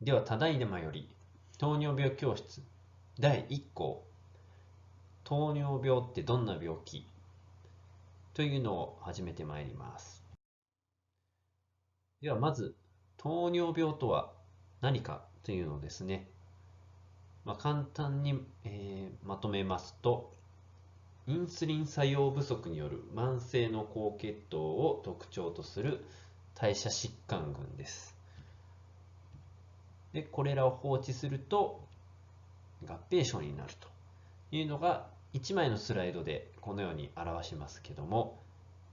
では、ただいまより糖尿病教室第1項、糖尿病ってどんな病気というのを始めてまいります。ではまず、糖尿病とは何かというのをですね、簡単に、まとめますと、インスリン作用不足による慢性の高血糖を特徴とする代謝疾患群です。で、これらを放置すると合併症になるというのが1枚のスライドでこのように表しますけども、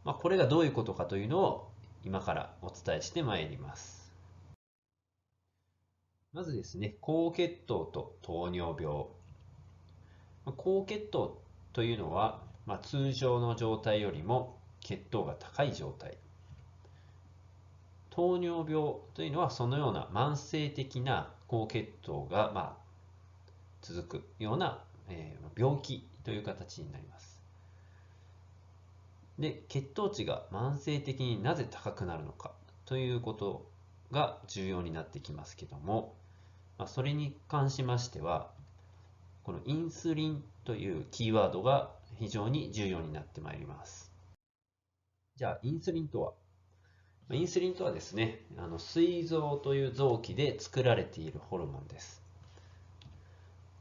これがどういうことかというのを今からお伝えしてまいります。まずですね、高血糖と糖尿病。高血糖というのは、通常の状態よりも血糖が高い状態。糖尿病というのはそのような慢性的な高血糖が続くような病気という形になります。で、血糖値が慢性的になぜ高くなるのかということが重要になってきますけども、それに関しましては、このインスリンというキーワードが非常に重要になってまいります。じゃあ、インスリンとは？インスリンとはですね、膵臓という臓器で作られているホルモンです。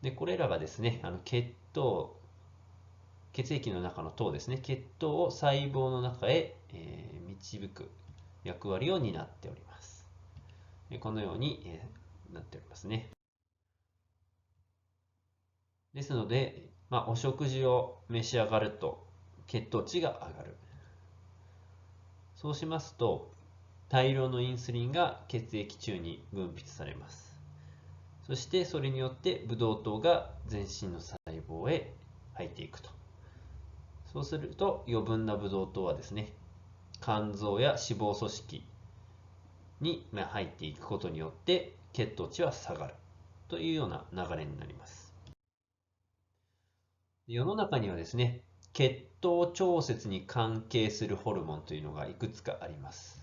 で、これらがですね、血液の中の糖ですね、血糖を細胞の中へ、導く役割を担っております。このように、なっておりますね。ですので、お食事を召し上がると血糖値が上がる。そうしますと、大量のインスリンが血液中に分泌されます。そしてそれによってブドウ糖が全身の細胞へ入っていくと。そうすると余分なブドウ糖はですね、肝臓や脂肪組織に入っていくことによって血糖値は下がるというような流れになります。世の中にはですね、血糖調節に関係するホルモンというのがいくつかあります。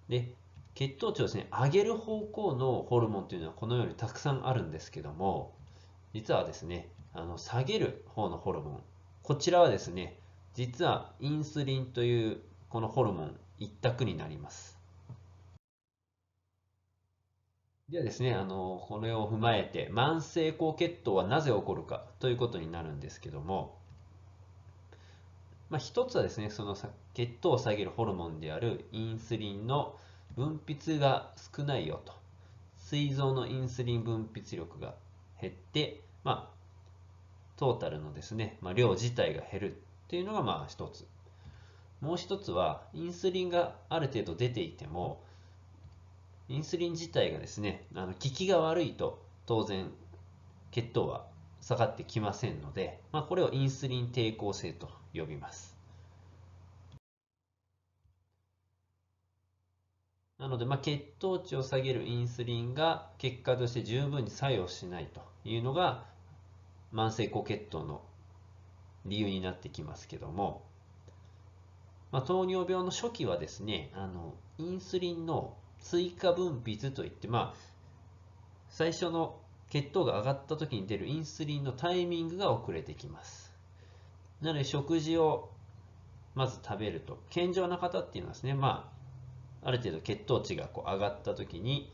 で、血糖値をですね、上げる方向のホルモンというのはこのようにたくさんあるんですけども、実はですね、下げる方のホルモン、こちらはですね、実はインスリンというこのホルモン一択になります。ではですね、これを踏まえて慢性高血糖はなぜ起こるかということになるんですけども、一つはですね、その血糖を下げるホルモンであるインスリンの分泌が少ないよと。膵臓のインスリン分泌力が減って、トータルのですね、量自体が減るっていうのが一つ。もう一つは、インスリンがある程度出ていても、インスリン自体がですね、効きが悪いと当然血糖は下がってきませんので、これをインスリン抵抗性と呼びます。なので、血糖値を下げるインスリンが結果として十分に作用しないというのが慢性高血糖の理由になってきますけども、糖尿病の初期はですね、インスリンの追加分泌といって、最初の血糖が上がった時に出るインスリンのタイミングが遅れてきます。なので食事をまず食べると、健常な方っていうのはですね、ある程度血糖値が上がった時に、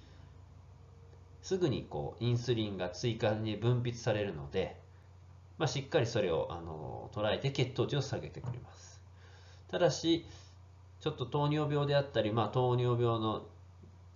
すぐにインスリンが追加に分泌されるので、しっかりそれを捉えて血糖値を下げてくれます。ただし、ちょっと糖尿病であったり、糖尿病の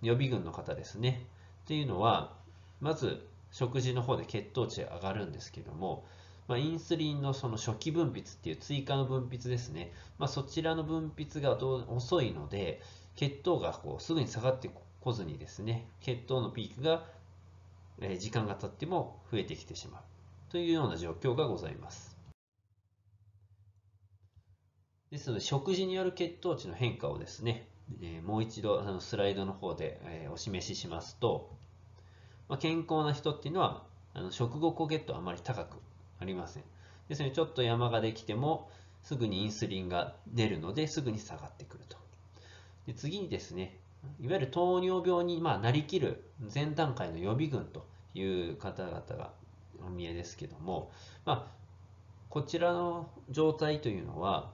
予備軍の方ですね。っていうのは、まず食事の方で血糖値が上がるんですけども、インスリンのその初期分泌っていう追加の分泌ですね。そちらの分泌が遅いので、血糖がすぐに下がってこずにですね、血糖のピークが時間が経っても増えてきてしまうというような状況がございます。ですので、食事による血糖値の変化をですね、もう一度スライドの方でお示ししますと、健康な人っていうのは食後高血糖あまり高くありません。ですので、ちょっと山ができてもすぐにインスリンが出るのですぐに下がってくると。で次にですね、いわゆる糖尿病になりきる前段階の予備軍という方々がお見えですけども、こちらの状態というのは、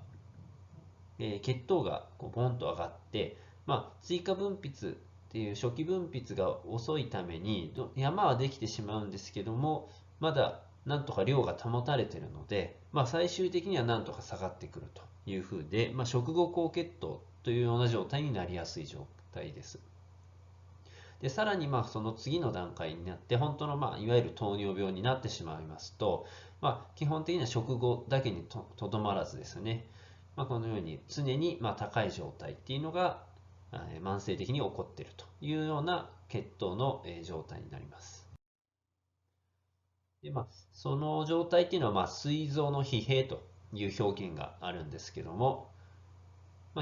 血糖がボンと上がって、追加分泌っていう初期分泌が遅いために山はできてしまうんですけども、まだなんとか量が保たれているので、最終的にはなんとか下がってくるというふうで、食後高血糖というような状態になりやすい状態です。で、さらにその次の段階になって、本当のいわゆる糖尿病になってしまいますと、基本的には食後だけにとどまらずですね、このように常に高い状態っていうのが慢性的に起こっているというような血糖の状態になります。で、その状態っていうのは膵臓の疲弊という表現があるんですけども、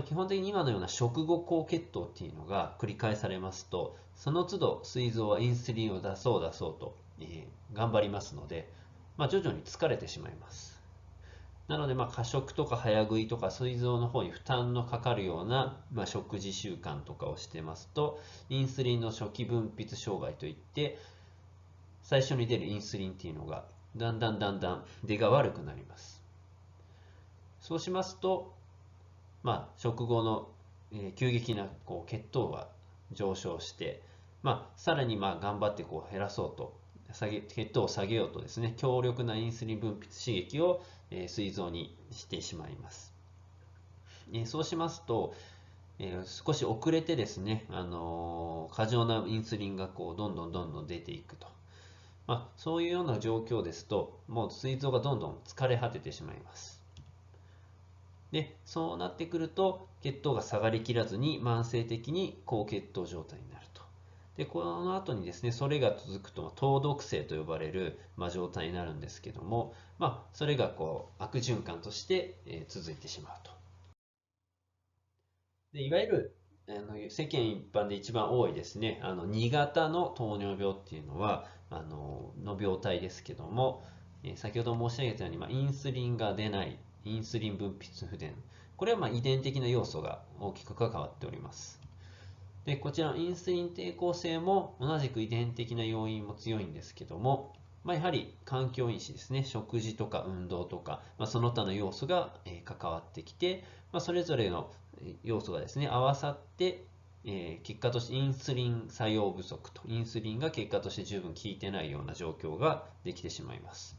基本的に今のような食後高血糖っていうのが繰り返されますと、その都度膵臓はインスリンを出そうと、頑張りますので、徐々に疲れてしまいます。なので過食とか早食いとか膵臓の方に負担のかかるような、食事習慣とかをしてますと、インスリンの初期分泌障害といって、最初に出るインスリンっていうのがだんだん出が悪くなります。そうしますと、食後の急激な血糖が上昇して、さらに頑張って減らそうと、血糖を下げようとですね、強力なインスリン分泌刺激を膵臓にしてしまいます。そうしますと、少し遅れてですね、過剰なインスリンがどんどん出ていくと。そういうような状況ですと、もう膵臓がどんどん疲れ果ててしまいます。で、そうなってくると、血糖が下がりきらずに慢性的に高血糖状態になると。で、この後にですね、それが続くと、糖毒性と呼ばれる、状態になるんですけども、それが悪循環として、続いてしまうと。で、いわゆる世間一般で一番多いですね、2型の糖尿病っていうのは、の病態ですけども、先ほど申し上げたように、インスリンが出ない、インスリン分泌不全。これは遺伝的な要素が大きく関わっております。で、こちらのインスリン抵抗性も同じく遺伝的な要因も強いんですけども、やはり環境因子ですね、食事とか運動とか、その他の要素が関わってきて、それぞれの要素がですね、合わさって、結果としてインスリン作用不足と、インスリンが結果として十分効いてないような状況ができてしまいます。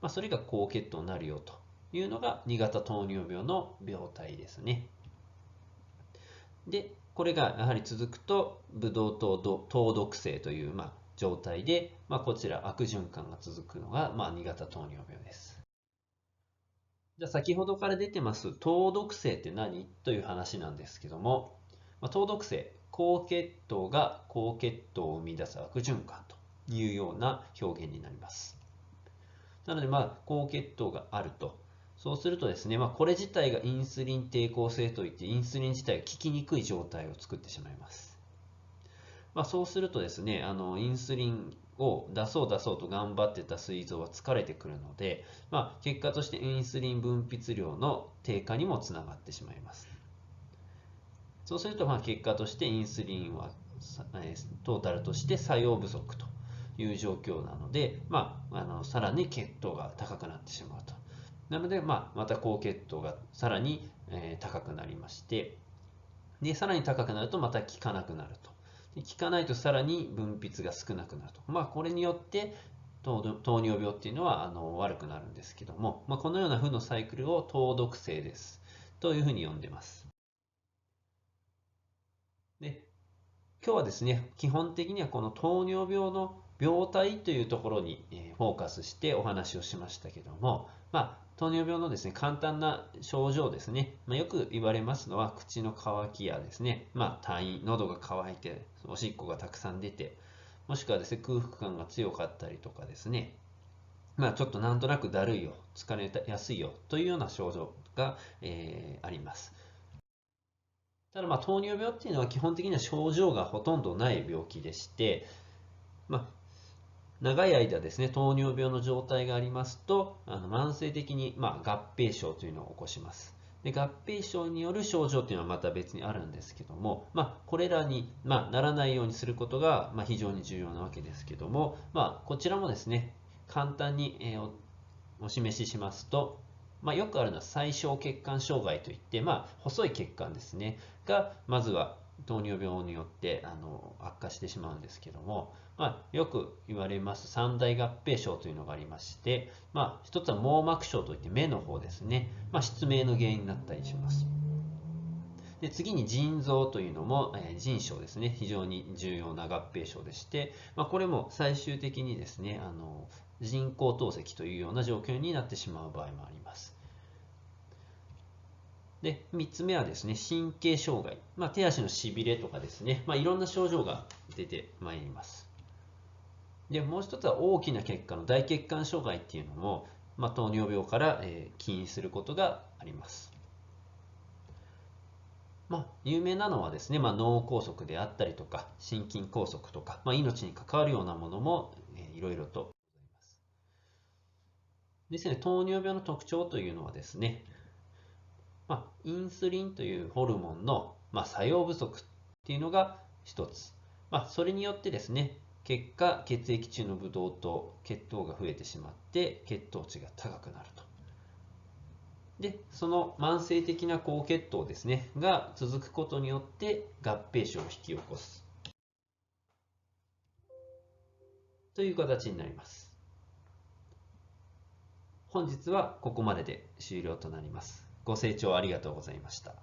それが高血糖になるよというのが2型糖尿病の病態ですね。で、これがやはり続くと、ブドウ糖糖毒性という状態で、こちら悪循環が続くのが2型糖尿病です。じゃあ先ほどから出てます糖毒性って何という話なんですけども、糖毒性、高血糖が高血糖を生み出す悪循環というような表現になります。なので高血糖があると。そうするとですね、これ自体がインスリン抵抗性といって、インスリン自体が効きにくい状態を作ってしまいます。そうするとですね、インスリンを出そうと頑張ってた膵臓は疲れてくるので、結果としてインスリン分泌量の低下にもつながってしまいます。そうすると結果としてインスリンはトータルとして作用不足という状況なので、さらに血糖が高くなってしまうと。なので、また高血糖がさらに高くなりまして、で、さらに高くなるとまた効かなくなると。効かないとさらに分泌が少なくなると。これによって糖尿病っていうのは悪くなるんですけども、このような負のサイクルを糖毒性ですというふうに呼んでます。で、今日はですね、基本的にはこの糖尿病の病態というところにフォーカスしてお話をしましたけども、糖尿病のですね、簡単な症状ですね、よく言われますのは口の渇きやですね、痰、喉が渇いておしっこがたくさん出て、もしくはですね、空腹感が強かったりとかですね、ちょっとなんとなくだるいよ、疲れやすいよというような症状が、あります。ただ糖尿病っていうのは基本的には症状がほとんどない病気でして、長い間ですね、糖尿病の状態がありますと、慢性的に合併症というのを起こします。で、合併症による症状というのはまた別にあるんですけども、これらに、ならないようにすることが、非常に重要なわけですけども、こちらもですね、簡単に、お示ししますと、よくあるのは細小血管障害といって、細い血管ですね、が、まずは糖尿病によって悪化してしまうんですけども、よく言われます三大合併症というのがありまして、一つは網膜症といって目の方ですね、失明の原因になったりします。で、次に腎臓というのも、腎症ですね、非常に重要な合併症でして、これも最終的にですね、人工透析というような状況になってしまう場合もあります。で、3つ目はですね、神経障害。手足のしびれとかですね、いろんな症状が出てまいります。で、もう一つは大きな血管の大血管障害っていうのも、糖尿病から、起因することがあります。有名なのはですね、脳梗塞であったりとか、心筋梗塞とか、命に関わるようなものも、いろいろとございます。ですね、糖尿病の特徴というのはですね、インスリンというホルモンの、作用不足っていうのが一つ。それによってですね、結果、血液中のブドウ糖、血糖が増えてしまって、血糖値が高くなると。で、その慢性的な高血糖ですね、が続くことによって合併症を引き起こすという形になります。本日はここまでで終了となります。ご清聴ありがとうございました。